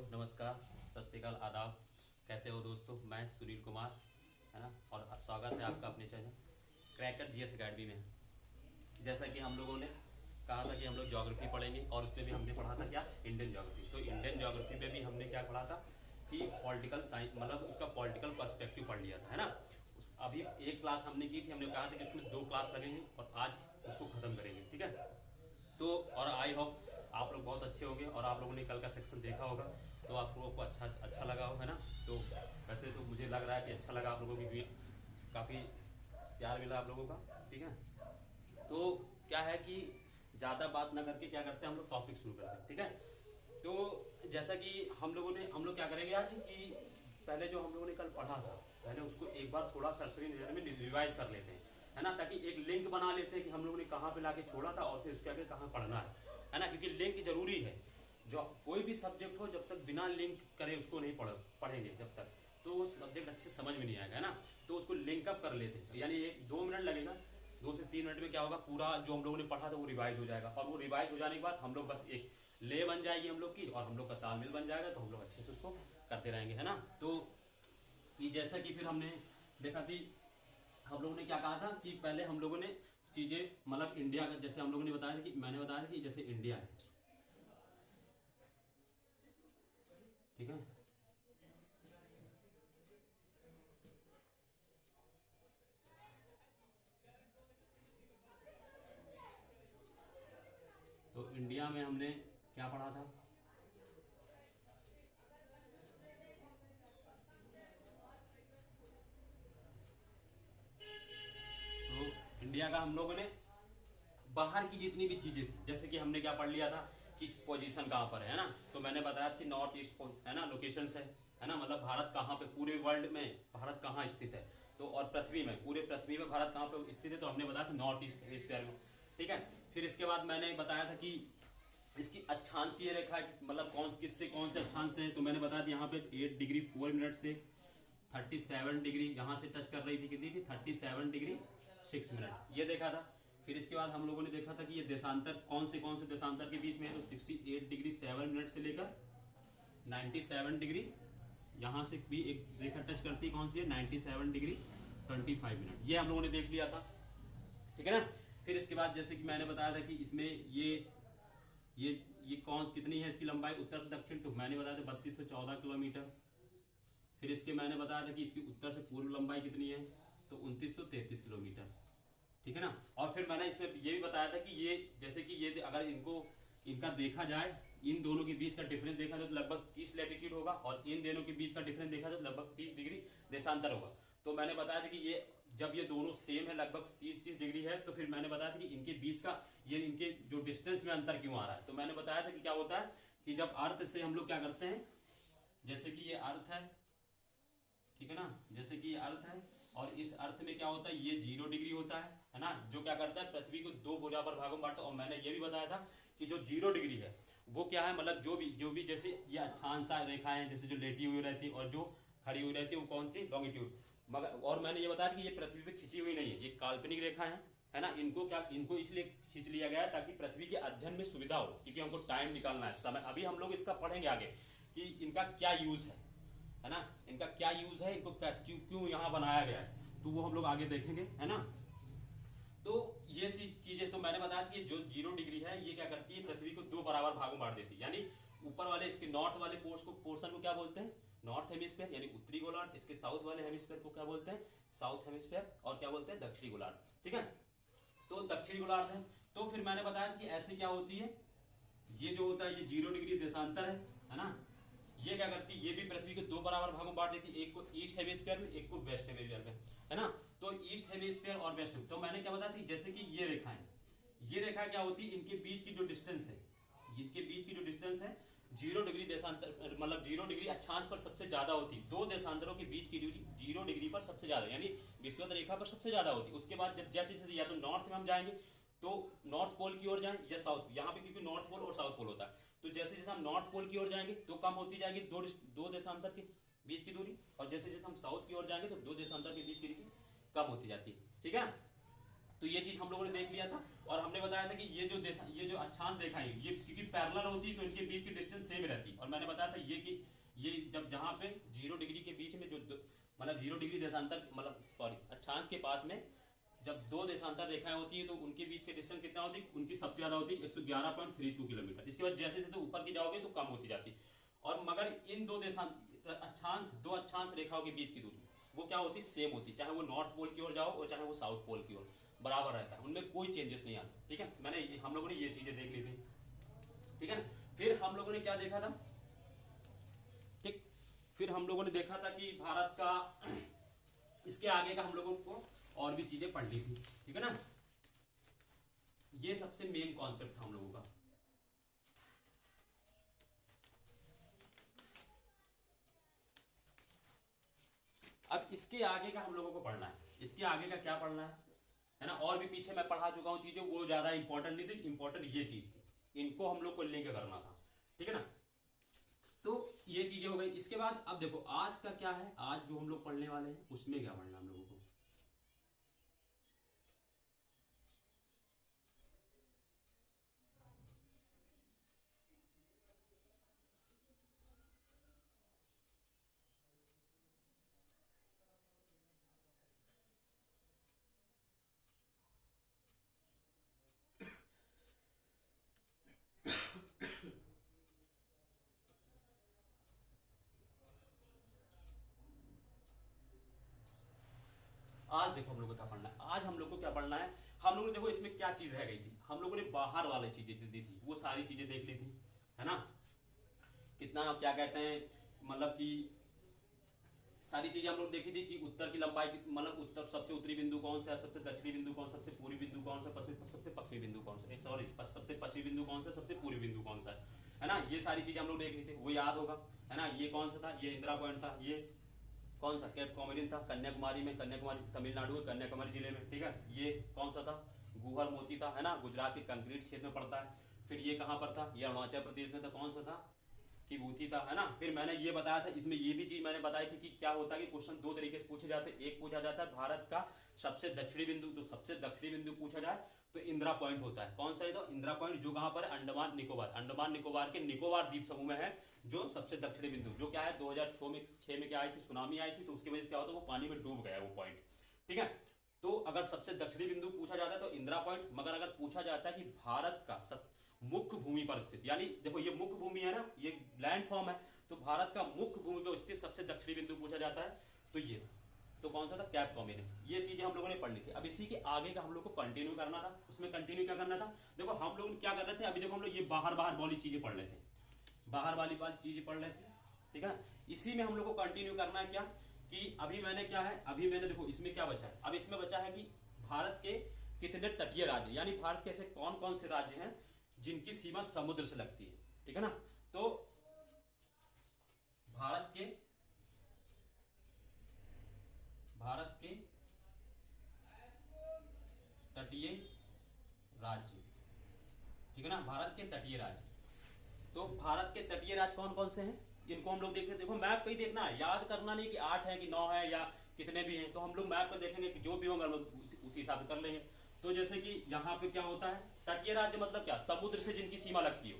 नमस्कार, सत श्री अकाल, आदाब। कैसे हो दोस्तों? मैं सुनील कुमार, है ना, और स्वागत है आपका अपने चैनल क्रैकर जीएस एकेडमी में। जैसा कि हम लोगों ने कहा था कि हम लोग ज्योग्राफी पढ़ेंगे और उसमें भी हमने पढ़ा था क्या, इंडियन ज्योग्राफी। तो इंडियन ज्योग्राफी में भी हमने क्या पढ़ा था कि पॉलिटिकल साइंस, मतलब उसका पॉलिटिकल पर्सपेक्टिव पढ़ लिया था, है ना। अभी एक क्लास हमने की थी, हमने कहा था कि उसमें 2 क्लास लगेंगे और आज उसको ख़त्म करेंगे, ठीक है। तो और आई होप आप लोग बहुत अच्छे होंगे और आप लोगों ने कल का सेक्शन देखा होगा तो आप लोगों को अच्छा लगा हो, है ना। तो वैसे तो मुझे लग रहा है कि अच्छा लगा आप लोगों की, काफ़ी प्यार मिला आप लोगों का, ठीक है। तो क्या है कि ज़्यादा बात ना करके क्या करते हैं, हम लोग टॉपिक शुरू करते हैं, ठीक है। तो जैसा कि हम लोग क्या करेंगे आज कि पहले जो हम लोगों ने कल पढ़ा था, पहले उसको एक बार थोड़ा सरसरी नजर में रिवाइज कर लेते हैं, है ना, ताकि एक लिंक बना लेते हैं कि हम लोगों ने कहाँ पे लाके छोड़ा था और फिर उसके आगे कहाँ पढ़ना है ना, क्योंकि लिंक जरूरी है। जो कोई भी सब्जेक्ट हो, जब तक बिना लिंक करे उसको नहीं पढ़ेंगे जब तक, तो वो सब्जेक्ट अच्छे समझ में नहीं आएगा, है ना। तो उसको लिंक अप कर लेते हैं, यानी 1-2 मिनट लगेगा, 2 से 3 मिनट में क्या होगा, पूरा जो हम लोगों ने पढ़ा था वो रिवाइज हो जाएगा। और वो रिवाइज हो जाने के बाद हम लोग बस एक ले बन जाएगी हम लोग की, और हम लोग का तालमेल बन जाएगा, तो हम लोग अच्छे से उसको करते रहेंगे, है ना। तो जैसा कि फिर हमने देखा थी, हम लोगों ने क्या कहा था कि पहले हम लोगों ने चीजें, मतलब इंडिया का, जैसे हम लोगों ने बताया था कि मैंने बताया था कि जैसे इंडिया है, ठीक है। तो इंडिया में हमने क्या पढ़ा था, तो इंडिया का हम लोगों ने बाहर की जितनी भी चीजें थी, जैसे कि हमने क्या पढ़ लिया था कि पोजीशन कहाँ पर है ना। तो मैंने बताया कि नॉर्थ ईस्ट, है ना, लोकेशन है ना, मतलब भारत कहाँ पे, पूरे वर्ल्ड में भारत कहाँ स्थित है। तो और पृथ्वी में, पूरे पृथ्वी में भारत कहाँ पे स्थित है, तो हमने बताया था नॉर्थ ईस्ट हेमिस्फीयर में, ठीक है। फिर इसके बाद मैंने बताया था कि इसकी अक्षांशीय रेखा, मतलब किससे कौन से अक्षांश है, तो मैंने बताया था यहाँ पे 8 डिग्री 4 मिनट से 37 डिग्री यहाँ से टच कर रही थी, कितनी थी, 37 डिग्री 6 मिनट, ये देखा था। फिर इसके बाद हम लोगों ने देखा था कि ये देशांतर कौन से देशांतर के बीच में है, तो 68 डिग्री 7 मिनट से लेकर 97 डिग्री यहाँ से भी एक रेखा टच करती है, कौन सी है, 97 डिग्री 25 मिनट, ये हम लोगों ने देख लिया था, ठीक है ना। फिर इसके बाद जैसे कि मैंने बताया था कि इसमें ये कौन कितनी है इसकी लंबाई उत्तर से दक्षिण, तो मैंने बताया था 3214 किलोमीटर। फिर इसके मैंने बताया था कि इसकी उत्तर से पूर्व लंबाई कितनी है, तो 2933 किलोमीटर, ठीक है ना। और फिर मैंने इसमें ये भी बताया था कि ये जैसे कि ये अगर इनका देखा जाए, इन दोनों के बीच का डिफरेंस देखा जाए तो लगभग 30 लैटिट्यूड होगा, और इन दोनों के बीच का डिफरेंस देखा जाए तो लगभग 30 डिग्री देशांतर होगा। तो मैंने बताया था कि ये जब ये दोनों सेम है, लगभग 30 डिग्री है, तो फिर मैंने बताया था कि इनके बीच का इनके जो डिस्टेंस में अंतर क्यों आ रहा है। तो मैंने बताया था कि क्या होता है कि जब अर्थ से हम लोग क्या करते हैं, जैसे कि ये अर्थ है, ठीक है ना, जैसे कि ये अर्थ है, और इस अर्थ में क्या होता है, ये 0 डिग्री होता है ना, जो क्या करता है, पृथ्वी को 2 बराबर भागों में बांटता है। और मैंने ये भी बताया था कि जो 0 डिग्री है वो क्या है, मतलब जो भी जैसे ये अक्षांश रेखाएं, जैसे जो लेटी हुई रहती है और जो खड़ी हुई रहती है, वो कौन सी, लॉन्गिट्यूड। मगर और मैंने ये बताया कि ये पृथ्वी पे खिंची हुई नहीं है, ये काल्पनिक रेखा है ना। इनको इसलिए खींच लिया गया है ताकि पृथ्वी के अध्ययन में सुविधा हो, क्योंकि हमको टाइम निकालना है, समय। अभी हम लोग इसका पढ़ेंगे आगे कि इनका क्या यूज है ना, इनका क्या यूज है, इनको क्यों यहाँ बनाया गया है, तो वो हम लोग आगे देखेंगे, है ना। तो ये सी चीजें, तो मैंने बताया कि जो 0 डिग्री है ये क्या करती है, पृथ्वी को 2 बराबर भागों में बांट देती है। यानी ऊपर वाले इसके नॉर्थ वाले पोर्शन को क्या बोलते हैं, नॉर्थ हेमिस्फीयर, यानी उत्तरी गोलार्ध। इसके साउथ वाले हेमिस्फीयर को क्या बोलते हैं, साउथ हेमिस्फीयर, और क्या बोलते हैं, दक्षिणी गोलार्ध, ठीक है। तो दक्षिणी गोलार्ध है। तो फिर मैंने बताया कि ऐसे क्या होती है, ये जो होता है ये 0 डिग्री देशांतर है ना, ये क्या करती है, ये भी पृथ्वी के 2 बराबर भागों में बांट देती है, एक को ईस्ट हेमिस्फीयर में, एक को वेस्ट हेमिस्फीयर में, है ना। तो ईस्ट हेमिस्फीयर और वेस्ट, तो मैंने क्या बताया था, जैसे कि ये रेखा है, ये रेखा क्या होती है, इनके बीच की जो डिस्टेंस है, इनके बीच की जो डिस्टेंस है 0 डिग्री देशांतर, मतलब 0 डिग्री अक्षांश पर सबसे ज्यादा होती है। 2 देशांतरों के बीच की दूरी 0 डिग्री पर सबसे ज्यादा, यानी विषुवत रेखा पर सबसे ज्यादा होती है। उसके बाद जब जैसे या तो नॉर्थ में हम जाएंगे तो नॉर्थ पोल की ओर जाएं, या साउथ, यहाँ पे क्योंकि नॉर्थ पोल और साउथ पोल होता है, तो जैसे जैसे हम नॉर्थ पोल की ओर जाएंगे तो कम होती जाएगी दो देशांतर के बीच की दूरी, और जैसे जैसे हम साउथ की ओर जाएंगे तो 2 देशांतर के बीच की दूरी कम होती जाती है, ठीक है। तो ये चीज हम लोगों ने देख लिया था, और हमने बताया था कि ये जो अक्षांश रेखाएं, ये क्योंकि पैरेलल होती है तो इनके बीच की डिस्टेंस सेम रहती है। और मैंने बताया था ये कि ये जब जहां पे 0 डिग्री के बीच में जो मतलब 0 डिग्री देशांतर मतलब सॉरी अक्षांश के पास में जब दो देशांतर रेखाएं होती है तो उनके बीच के डिस्टेंस कितना होती है, उनकी सबसे ज्यादा होती है 111.32 किलोमीटर। इसके बाद जैसे जैसे ऊपर की जाओगे तो कम होती जाती है। और मगर इन दो अक्षांश रेखाओं के बीच की दूरी वो क्या होती है, सेम होती है, चाहे वो नॉर्थ पोल की ओर जाओ और चाहे वो साउथ पोल की ओर, बराबर रहता है, उनमें कोई चेंजेस नहीं आता। ठीक है, हम लोगों ने ये चीजें देख ली थी। ठीक है ना, फिर हम लोगों ने क्या देखा था, ठीक, फिर हम लोगों ने देखा था कि भारत का इसके आगे का हम लोगों को और भी चीजें पढ़नी थी। ठीक है ना, ये सबसे मेन कॉन्सेप्ट था हम लोगों का। अब इसके आगे का हम लोगों को पढ़ना है, इसके आगे का क्या पढ़ना है ना। और भी पीछे मैं पढ़ा चुका हूं चीजें, वो ज्यादा इंपॉर्टेंट नहीं थी, इंपॉर्टेंट ये चीज थी, इनको हम लोग को लिंक करना था। ठीक है ना, तो ये चीजें हो गई। इसके बाद अब देखो आज का क्या है, आज जो हम लोग पढ़ने वाले हैं उसमें क्या पढ़ना हम लोगों को। आज देखो हम लोग को क्या पढ़ना है, आज हम लोग को क्या पढ़ना है, हम लोगों ने देखो इसमें क्या चीज रह गई थी, हम लोगों ने बाहर वाली चीजें दी थी, वो सारी चीजें देख ली थी, है ना। कितना क्या कहते हैं, मतलब कि सारी चीजें हम लोग देखी थी कि उत्तर की लंबाई मतलब उत्तर सबसे उत्तरी बिंदु कौन सा है, सबसे दक्षिणी बिंदु कौन सा, सबसे पूर्वी बिंदु कौन सा, सबसे पश्चिमी बिंदु कौन सा, सॉरी सबसे पश्चिमी बिंदु कौन सा, सबसे पूर्वी बिंदु कौन सा है ना। ये सारी चीजें हम लोग देख ली थी, वो याद होगा, है ना। ये कौन सा था, ये इंदिरा पॉइंट था, ये कौन सा कैप कॉमेरिन था, कन्याकुमारी में, कन्याकुमारी तमिलनाडु में, कन्याकुमारी जिले में। ठीक है, ये कौन सा था, गुहर मोती था, है ना, गुजरात के कंक्रीट क्षेत्र में पड़ता है। फिर ये कहां पर था, ये अरुणाचल प्रदेश में था, कौन सा था, किबूती था, है ना। फिर मैंने ये बताया था, इसमें ये भी चीज मैंने बताई थी कि क्या होता है कि क्वेश्चन दो तरीके से पूछे जाते हैं। एक पूछा जाता है भारत का सबसे दक्षिणी बिंदु, तो सबसे दक्षिणी बिंदु पूछा जाए तो इंदिरा पॉइंट होता है। कौन सा है, तो इंदिरा पॉइंट जो कहां पर है, अंडमान निकोबार के निकोबार द्वीप समूह में है, जो सबसे दक्षिणी बिंदु, जो क्या है 2006 में क्या आई थी, सुनामी आई थी, तो उसकी वजह से क्या होता है, वो पानी में डूब गया वो पॉइंट। ठीक है, तो अगर सबसे दक्षिणी बिंदु पूछा जाता है तो इंदिरा पॉइंट, मगर अगर पूछा जाता है कि भारत का मुख्य भूमि पर स्थित, यानी देखो ये मुख्य भूमि है ना, ये लैंड फॉर्म है, तो भारत का मुख्य भूमि पर स्थित सबसे दक्षिणी बिंदु पूछा जाता है तो ये, तो कौन सा था, कैप कॉमेरिन। ये चीजें हम लोगों ने पढ़ ली थी। अब इसी के आगे का हम लोग को कंटिन्यू करना था। उसमें कंटिन्यू क्या करना था, देखो हम लोग क्या कर रहे थे, अभी देखो हम लोग ये बाहर वाली चीजें पढ़ रहे थे, बाहर वाली चीजें पढ़ रहे थे। ठीक है, इसी में हम लोग को कंटिन्यू करना है क्या, कि अभी मैंने क्या है, अभी मैंने देखो इसमें क्या बचा है, अब इसमें बचा है कि भारत के कितने तटीय राज्य, यानी भारत के ऐसे कौन कौन से राज्य हैं जिनकी सीमा समुद्र से लगती है। ठीक है ना, तो भारत के तटीय राज्य, ठीक है ना, भारत के तटीय राज्य। तो भारत के तटीय राज्य कौन कौन से हैं, इनको हम लोग देखें। देखो मैप पे ही देखना है, याद करना नहीं कि 8 है कि 9 है या कितने भी हैं, तो हम लोग मैप पे देखेंगे कि जो भी होगा हम लोग उसी हिसाब से कर लेंगे। तो जैसे कि यहाँ पे क्या होता है, तटीय राज्य मतलब क्या, समुद्र से जिनकी सीमा लगती हो,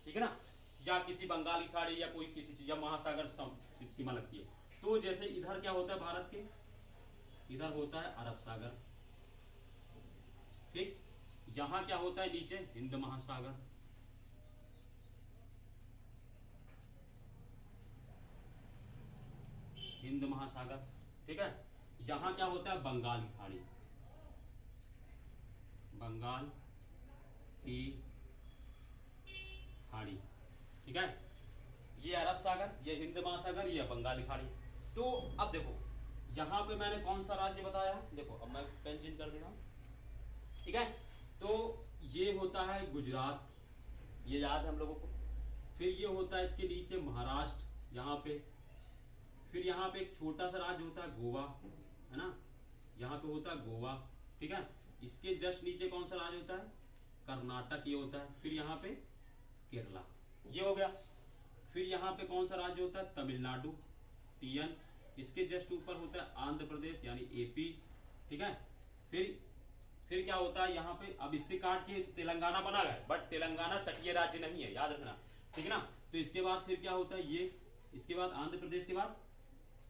ठीक है ना, या किसी बंगाल की खाड़ी या कोई किसी चीज या महासागर सीमा लगती है। तो जैसे इधर क्या होता है, भारत के इधर होता है अरब सागर, ठीक, यहां क्या होता है नीचे, हिंद महासागर, हिंद महासागर, ठीक है। यहां क्या होता है, बंगाल की खाड़ी, बंगाल की खाड़ी, ठीक है। ये अरब सागर, ये हिंद महासागर, ये बंगाल की खाड़ी। तो अब देखो यहां पे मैंने कौन सा राज्य बताया, देखो अब मैं पेन चेंज कर दे रहा हूं, ठीक है। तो ये होता है गुजरात, ये याद है हम लोगों को। फिर ये होता है इसके नीचे महाराष्ट्र यहाँ पे, फिर यहाँ पे एक छोटा सा राज्य होता है गोवा, है ना, यहाँ पे होता है गोवा, ठीक है। इसके जस्ट नीचे कौन सा राज्य होता है, कर्नाटक ये होता है। फिर यहाँ पे केरला, ये हो गया। फिर यहाँ पे कौन सा राज्य होता है, तमिलनाडु, TN। इसके जस्ट ऊपर होता है आंध्र प्रदेश यानी AP, ठीक है। फिर क्या होता है यहाँ पे, अब इससे काट के तेलंगाना बना गया, बट तेलंगाना तटीय राज्य नहीं है, याद रखना, ठीक है ना। तो इसके बाद फिर क्या होता है, ये इसके बाद आंध्र प्रदेश के बाद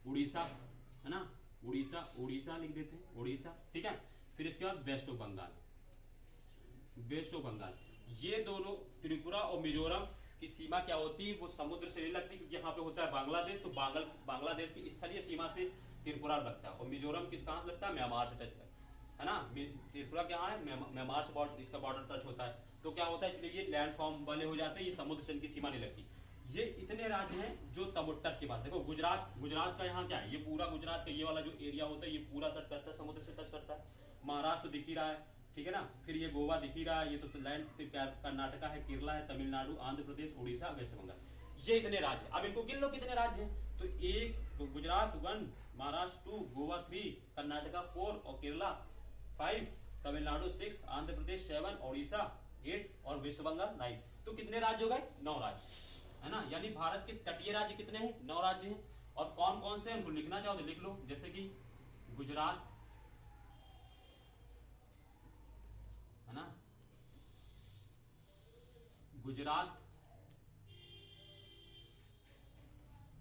उड़ीसा, है ना, उड़ीसा, उड़ीसा लिख देते हैं, उड़ीसा, ठीक है। फिर इसके बाद west of Bengal, west of Bengal. ये दोनों त्रिपुरा और मिजोरम की सीमा क्या होती है, वो समुद्र से नहीं लगती, क्योंकि यहाँ पे होता है बांग्लादेश, तो बांग्लादेश की स्थलीय सीमा से त्रिपुरा लगता है, और मिजोरम किस कहां से लगता है, म्यांमार से टच है ना। त्रिपुरा क्या है, म्यांमार से इसका बॉर्डर टच होता है, तो क्या होता है, इसलिए ये लैंड फॉर्म वाले हो जाते हैं, ये समुद्र से इनकी सीमा नहीं लगती। ये इतने राज्य हैं जो तट के बाद, देखो गुजरात का यहाँ क्या है, ये पूरा गुजरात का ये वाला जो एरिया होता है, ये पूरा तट करता है, समुद्र से टच करता है। महाराष्ट्र दिख ही रहा है, ठीक है ना। फिर ये गोवा दिख ही रहा है, ये तो लैंड, फिर कर्नाटका है, केरला है, तमिलनाडु, आंध्र प्रदेश, उड़ीसा, वेस्ट बंगाल, ये इतने राज्य। अब इनको गिन लो कितने राज्य हैं, तो एक, तो गुजरात 1, महाराष्ट्र 2, गोवा 3, कर्नाटका 4 और केरला 5, तमिलनाडु 6, आंध्र प्रदेश 7, उड़ीसा 8 और वेस्ट बंगाल 9। तो कितने राज्य हो गए, 9 राज्य, है ना। यानी भारत के तटीय राज्य कितने हैं, 9 राज्य हैं। और कौन कौन से हैं उनको लिखना चाहो तो लिख लो, जैसे कि गुजरात, है ना, गुजरात,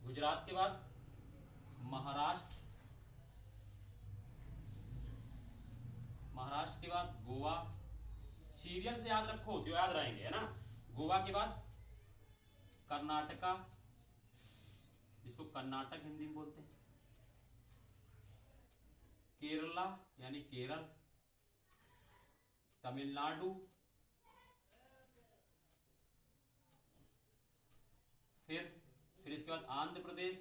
गुजरात के बाद महाराष्ट्र, महाराष्ट्र के बाद गोवा, सीरियल से याद रखो तो याद रहेंगे, है ना। गोवा के बाद कर्नाटका, जिसको कर्नाटक हिंदी में बोलते हैं, केरला यानी केरल, तमिलनाडु, फिर इसके बाद आंध्र प्रदेश,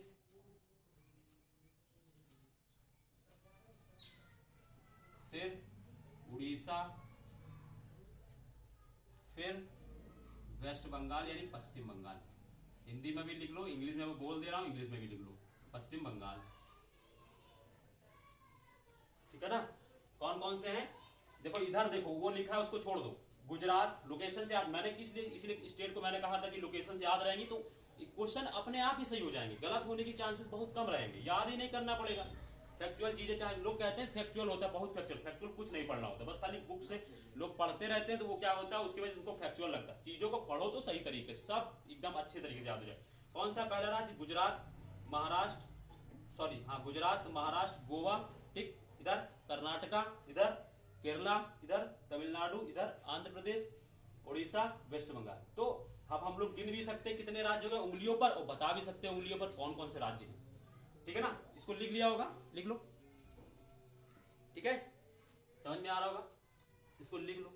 फिर उड़ीसा, फिर वेस्ट बंगाल यानी पश्चिम बंगाल। हिंदी में भी लिख लो, इंग्लिश में मैं बोल दे रहा हूं, इंग्लिश में भी लिख लो, पश्चिम बंगाल, ठीक है ना। कौन कौन से हैं, देखो इधर देखो, वो लिखा है उसको छोड़ दो, गुजरात लोकेशन से याद, मैंने किस लिए इसलिए स्टेट को मैंने कहा था कि लोकेशन से याद रहेंगी तो क्वेश्चन अपने आप ही सही हो जाएंगे, गलत होने की चांसेस बहुत कम रहेंगे, याद ही नहीं करना पड़ेगा। फैक्चुअल चीजें, चाहे लोग कहते हैं फैक्चुअल होता है, बहुत फैक्चुअल कुछ नहीं पढ़ना होता, बस खाली बुक से लोग पढ़ते रहते हैं, तो वो क्या होता है, उसकी वजह से उनको फैक्चुअल लगता है। चीजों को पढ़ो तो सही तरीके से, सब एकदम अच्छे तरीके से याद हो जाए। कौन सा पहला राज्य, गुजरात, महाराष्ट्र, सॉरी हाँ, गुजरात, महाराष्ट्र, गोवा, ठीक, इधर कर्नाटका, इधर केरला, इधर तमिलनाडु, इधर आंध्र प्रदेश, उड़ीसा, वेस्ट बंगाल। तो अब हम लोग गिन भी सकते हैं कितने राज्य हो गए उंगलियों पर, और बता भी सकते हैं उंगलियों पर कौन कौन से राज्य हैं, ठीक है ना। इसको लिख लिया होगा, लिख लो, ठीक है, समझ में आ रहा होगा, इसको लिख लो।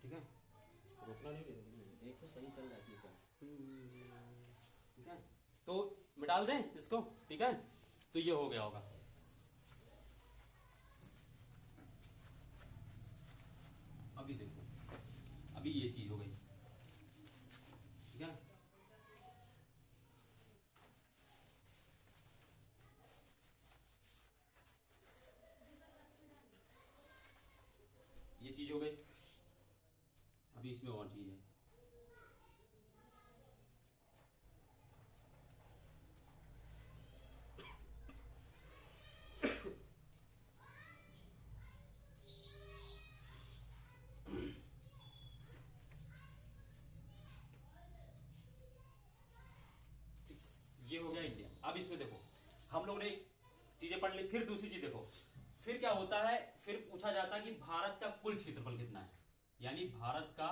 ठीक है, रोकना नहीं, देखो सही चल रहा है, ठीक है, तो मिटाल दें इसको, ठीक है, तो ये हो गया होगा। अभी देखो, अभी ये चीज हो गई, ठीक है, ये चीज हो गई। अभी इसमें और चीज है, ये हो गया इंडिया। अब इसमें देखो, हम लोग ने चीजें पढ़ ली, फिर दूसरी चीज देखो, फिर क्या होता है, फिर पूछा जाता है कि भारत का कुल क्षेत्रफल कितना है, यानी भारत का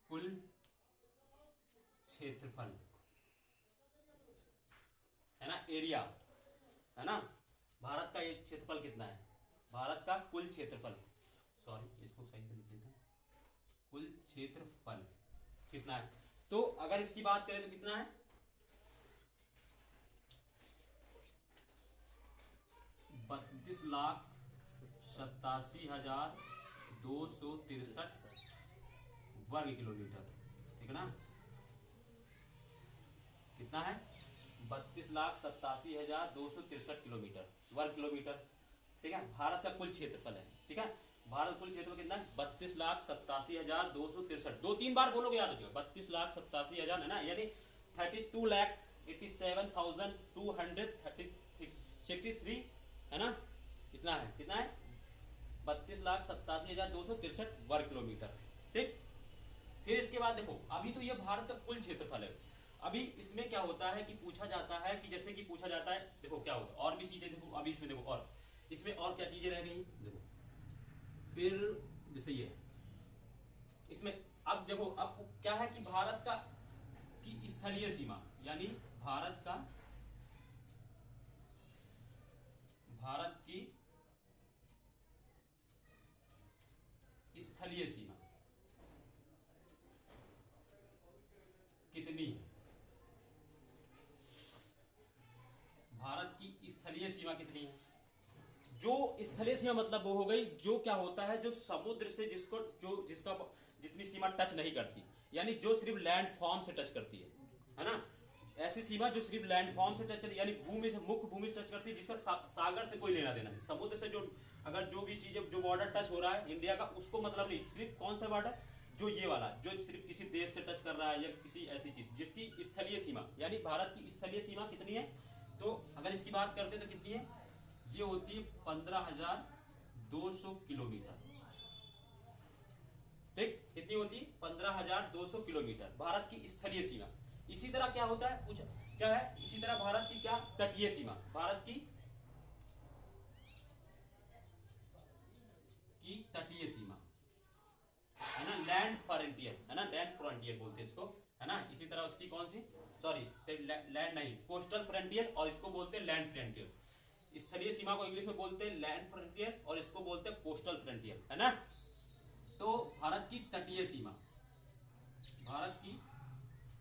कुल क्षेत्रफल, है ना, एरिया, है ना, भारत का एक क्षेत्रफल कितना है, भारत का कुल क्षेत्रफल, सॉरी इसको सही से लिख देते हैं, कुल क्षेत्रफल कितना है। तो अगर इसकी बात करें तो कितना है, 32,87,263 वर्ग किलोमीटर, ठीक है ना, कितना है, 32,87,263 किलोमीटर, वर्ग किलोमीटर, ठीक है, भारत का कुल क्षेत्रफल है। ठीक है। भारत कुल क्षेत्र कितना है 32,87,263। 2-3 बार बोलोगे याद रखिएगा 32,87,000 है ना, यानी 32,87,263 है ना, कितना है 32,87,263 वर्ग किलोमीटर। ठीक, फिर इसके बाद देखो अभी तो ये भारत का कुल क्षेत्रफल है। अभी इसमें क्या होता है कि पूछा जाता है कि जैसे कि पूछा जाता है, देखो क्या होता है और भी चीजें देखो अभी इसमें देखो, और इसमें और क्या चीजें रह गई देखो, फिर जैसे ये इसमें अब देखो अब क्या है कि भारत का की स्थलीय सीमा, यानी भारत की स्थलीय सीमा कितनी है, भारत की स्थलीय सीमा कितनी है। जो स्थलीय सीमा मतलब वो हो गई जो क्या होता है, जो समुद्र से जिसका जितनी सीमा टच नहीं करती, यानी जो सिर्फ लैंड फॉर्म से टच करती है ना, ऐसी सीमा जो सिर्फ लैंड फॉर्म से टच करती है, यानी भूमि से मुख्य भूमि से टच करती है, जिसका सागर से कोई लेना देना नहीं, समुद्र से जो अगर जो भी चीज जो बॉर्डर टच हो रहा है इंडिया का उसको मतलब नहीं, सिर्फ कौन सा बॉर्डर जो ये वाला जो सिर्फ किसी देश से टच कर रहा है या किसी ऐसी चीज जिसकी स्थलीय सीमा, यानी भारत की स्थलीय सीमा कितनी है। तो अगर इसकी बात करते हैं तो कितनी है, ये होती है 15,200 किलोमीटर। ठीक, कितनी होती है 15,200 किलोमीटर भारत की स्थलीय सीमा। इसी तरह क्या होता है पूछा क्या है, इसी तरह भारत की क्या तटीय सीमा, भारत की तटीय सीमा है ना, लैंड फ्रंटियर है ना, लैंड फ्रंटियर बोलते हैं इसको है ना। इसी तरह उसकी कौन सी सॉरी लैंड नहीं कोस्टल फ्रंटियर, और इसको बोलते हैं लैंड फ्रंटियर। स्थलीय सीमा को इंग्लिश में बोलते हैं लैंड फ्रंटियर और इसको बोलते हैं कोस्टल फ्रंटियर है ना। तो भारत की तटीय सीमा, भारत की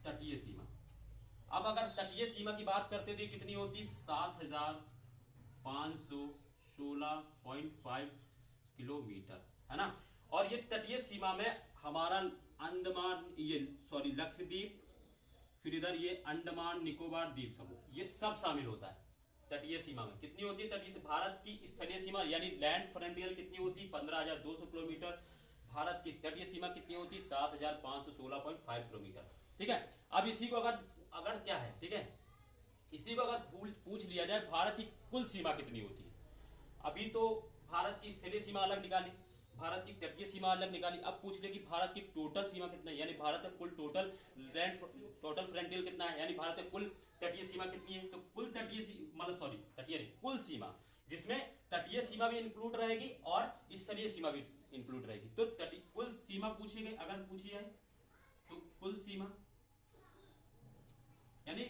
तटीय सीमा, अब अगर तटीय सीमा की बात करते तो कितनी होती 7,516.5 किलोमीटर है ना। और ये तटीय सीमा में हमारा अंडमान ये सॉरी लक्षद्वीप, फिर इधर ये अंडमान निकोबार द्वीप समूह, ये सब शामिल होता है तटीय सीमा में। कितनी होती है तटीय भारत की स्थलीय सीमा यानी लैंड फ्रंटियर कितनी होती है 15,200 किलोमीटर। भारत की तटीय सीमा कितनी होती है 7,516.5 किलोमीटर। ठीक है, अब इसी को अगर क्या है, ठीक है, इसी को अगर पूछ लिया जाए भारत की कुल सीमा कितनी होती है। अभी तो भारत की स्थलीय सीमा अलग निकाली, भारत की तटीय सीमा अलग निकाली, अब पूछ ले कि भारत की टोटल सीमा कितना है, यानी भारत का कुल टोटल फ्रंटियर कितना है, यानी भारत का कुल तटीय सीमा कितनी है। तो कुल तटीय मतलब सॉरी तटीय नहीं कुल सीमा, जिसमें तटीय सीमा भी इंक्लूड रहेगी और स्थलीय सीमा भी इंक्लूड रहेगी। तो कुल सीमा पूछी गई, अगर पूछी जाए तो कुल सीमा यानी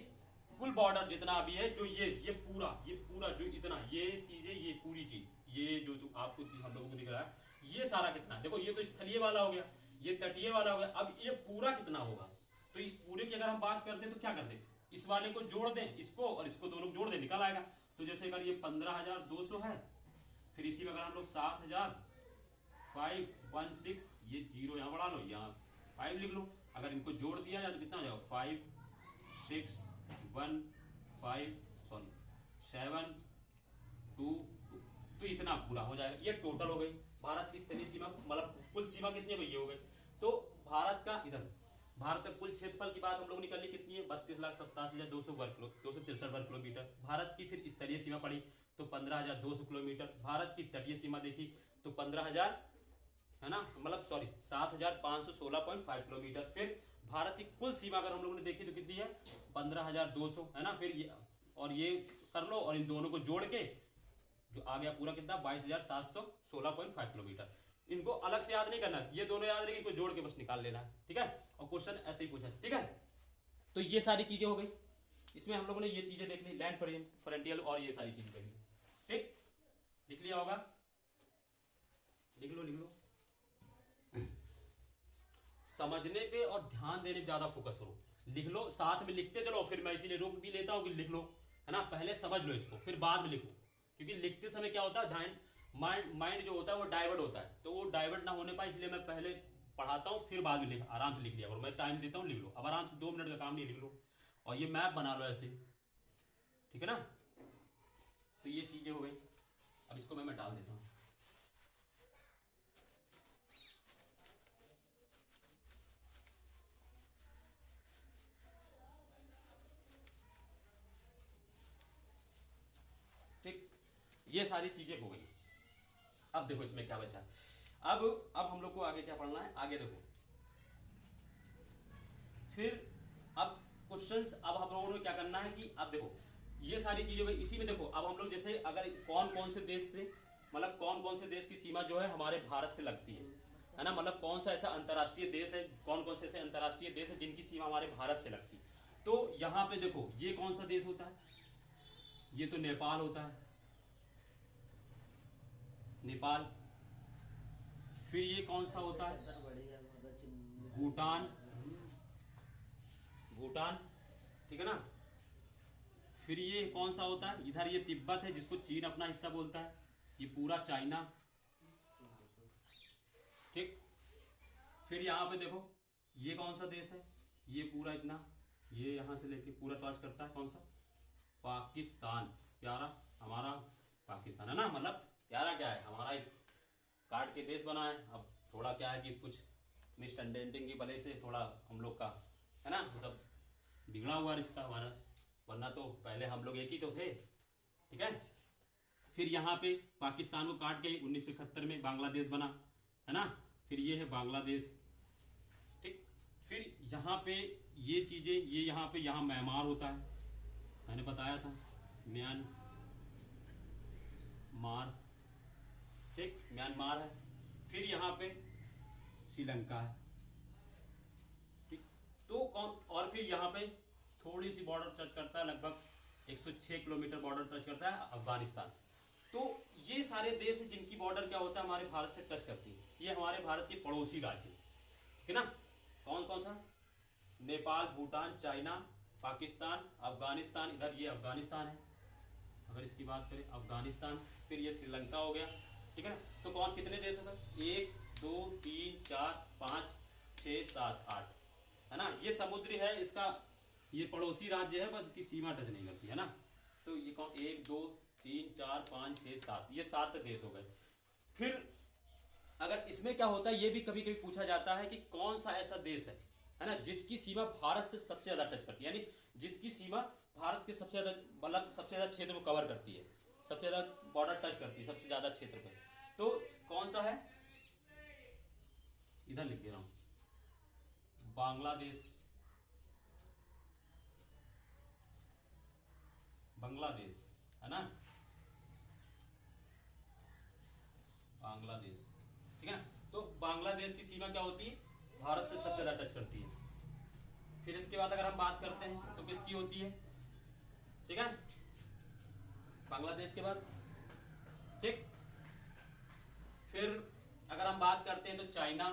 कुल बॉर्डर जितना अभी है, जो ये पूरा जो इतना ये चीजें ये पूरी चीज ये जो आपको हम लोगों को दिख रहा है ये सारा कितना, देखो ये तो स्थलीय वाला हो गया, ये तटीय वाला हो गया, अब ये पूरा कितना होगा। तो इस पूरे की अगर हम बात करते तो क्या करते, इस वाले को जोड़ दें इसको और इसको दोनों जोड़ दें निकल आएगा। तो जैसे अगर ये 15,200 है, फिर इसी में अगर हम लोग 7,516 ये जीरो यहाँ बढ़ा लो, यहाँ 5 लिख लो, अगर इनको जोड़ दिया जाए तो कितना हो जाएगा 5 6 1 5 सॉरी 7 2 तो इतना पूरा हो जाएगा। ये टोटल हो गई भारत की स्थलीय सीमा, मतलब कुल सीमा कितनी है ये हो गई। तो भारत का इधर भारत का कुल क्षेत्रफल की बात हम लोग निकाली कितनी है 32,87,200 263 वर्ग किलोमीटर। भारत की फिर स्थलीय सीमा पड़ी तो 15,200 किलोमीटर। भारत की तटीय सीमा देखी तो 15,000 है ना, मतलब सॉरी 7,516.5 किलोमीटर। फिर भारत की कुल सीमा अगर हम लोगों ने देखी तो कितनी है 15,200 है ना। फिर ये और ये कर लो और इन दोनों को जोड़ के जो आ गया पूरा कितना 22,716.5 किलोमीटर। इनको अलग से याद नहीं करना, ये दोनों याद रहेंगे, इनको जोड़ के बस निकाल लेना है, ठीक है। और क्वेश्चन ऐसे ही पूछा, ठीक है। तो ये सारी चीजें हो गई, इसमें हम लोगों ने ये चीजें देख ली, लैंड फ्रंटियर और ये सारी चीजें देख ली, ठीक। लिख लिया होगा, लिख लो लिख लो। समझने पे और ध्यान देने पे ज्यादा फोकस करो, लिख लो साथ में लिखते चलो, फिर मैं इसीलिए रोक भी लेता हूं कि लिख लो है ना, पहले समझ लो इसको फिर बाद में लिखो, क्योंकि लिखते समय क्या होता है ध्यान माइंड जो होता है वो डाइवर्ट होता है, तो वो डाइवर्ट ना होने पाए इसलिए मैं पहले पढ़ाता हूँ फिर बाद में आराम से लिख लिया, और मैं टाइम देता हूँ लिख लो, अब आराम से 2 मिनट का काम नहीं, लिख लो और ये मैप बना लो ऐसे, ठीक है ना। तो ये चीजें हो गई, अब इसको मैं डाल देता हूँ। ये सारी चीजें हो गई। अब देखो इसमें क्या बचा। अब हम लोग को आगे क्या पढ़ना है, आगे देखो फिर अब क्वेश्चंस। अब हम लोगों ने क्या करना है कि अब देखो ये सारी चीजें गई। इसी में देखो अब हम लोग जैसे अगर कौन कौन से देश से, मतलब कौन कौन से देश की सीमा जो है हमारे भारत से लगती है ना, मतलब कौन सा ऐसा अंतर्राष्ट्रीय देश है, कौन कौन से ऐसे अंतर्राष्ट्रीय देश है जिनकी सीमा हमारे भारत से लगती है। तो यहाँ पे देखो ये कौन सा देश होता है, ये तो नेपाल होता है, नेपाल। फिर ये कौन सा होता है, भूटान, भूटान, ठीक है ना। फिर ये कौन सा होता है, इधर ये तिब्बत है जिसको चीन अपना हिस्सा बोलता है, ये पूरा चाइना, ठीक। फिर यहाँ पे देखो ये कौन सा देश है, ये पूरा इतना, ये यहाँ से लेके पूरा टच करता है कौन सा, पाकिस्तान। प्यारा हमारा पाकिस्तान है ना, मतलब प्यारा क्या है, हमारा एक काट के देश बना है। अब थोड़ा क्या है कि कुछ मिसअंडरस्टैंडिंग की वजह से थोड़ा हम लोग का है ना वो सब बिगड़ा हुआ रिश्ता हमारा, वरना तो पहले हम लोग एक ही तो थे, ठीक है। फिर यहाँ पे पाकिस्तान को काट के 1971 में बांग्लादेश बना, है ना। फिर ये है बांग्लादेश, ठीक। फिर यहाँ पे ये चीजें, ये यहाँ पे यहाँ म्यांमार होता है, मैंने बताया था म्यांमार, ठीक, म्यांमार है। फिर यहाँ पे श्रीलंका है, ठीक। तो कौन, और फिर यहाँ पे थोड़ी सी बॉर्डर टच करता है, लगभग 106 किलोमीटर बॉर्डर टच करता है अफगानिस्तान। तो ये सारे देश हैं जिनकी बॉर्डर क्या होता है हमारे भारत से टच करती है, ये हमारे भारत के पड़ोसी राज्य, ठीक है ना। कौन कौन सा, नेपाल, भूटान, चाइना, पाकिस्तान, अफगानिस्तान, इधर ये अफगानिस्तान है अगर इसकी बात करें, अफगानिस्तान। फिर ये श्रीलंका हो गया, ठीक है ना। तो कौन कितने देश है, 1 2 3 4 5 6 7 8, है ना। ये समुद्री है, इसका ये पड़ोसी राज्य है, बस इसकी सीमा टच नहीं करती है ना। तो ये कौन, 1 2 3 4 5 6 7, ये 7 देश हो गए। फिर अगर इसमें क्या होता है, ये भी कभी कभी पूछा जाता है कि कौन सा ऐसा देश है ना जिसकी सीमा भारत से सबसे ज्यादा टच करती है, यानी जिसकी सीमा भारत के सबसे ज्यादा, मतलब सबसे ज्यादा क्षेत्र को कवर करती है, सबसे ज्यादा बॉर्डर टच करती है, सबसे ज्यादा क्षेत्र पर। तो कौन सा है, इधर लिख दे रहा हूं, बांग्लादेश, बांग्लादेश है ना, बांग्लादेश, ठीक है ना। तो बांग्लादेश की सीमा क्या होती है, भारत से सबसे ज्यादा टच करती है। फिर इसके बाद अगर हम बात करते हैं तो किसकी होती है, ठीक है, बांग्लादेश के बाद, ठीक। फिर अगर हम बात करते हैं तो चाइना,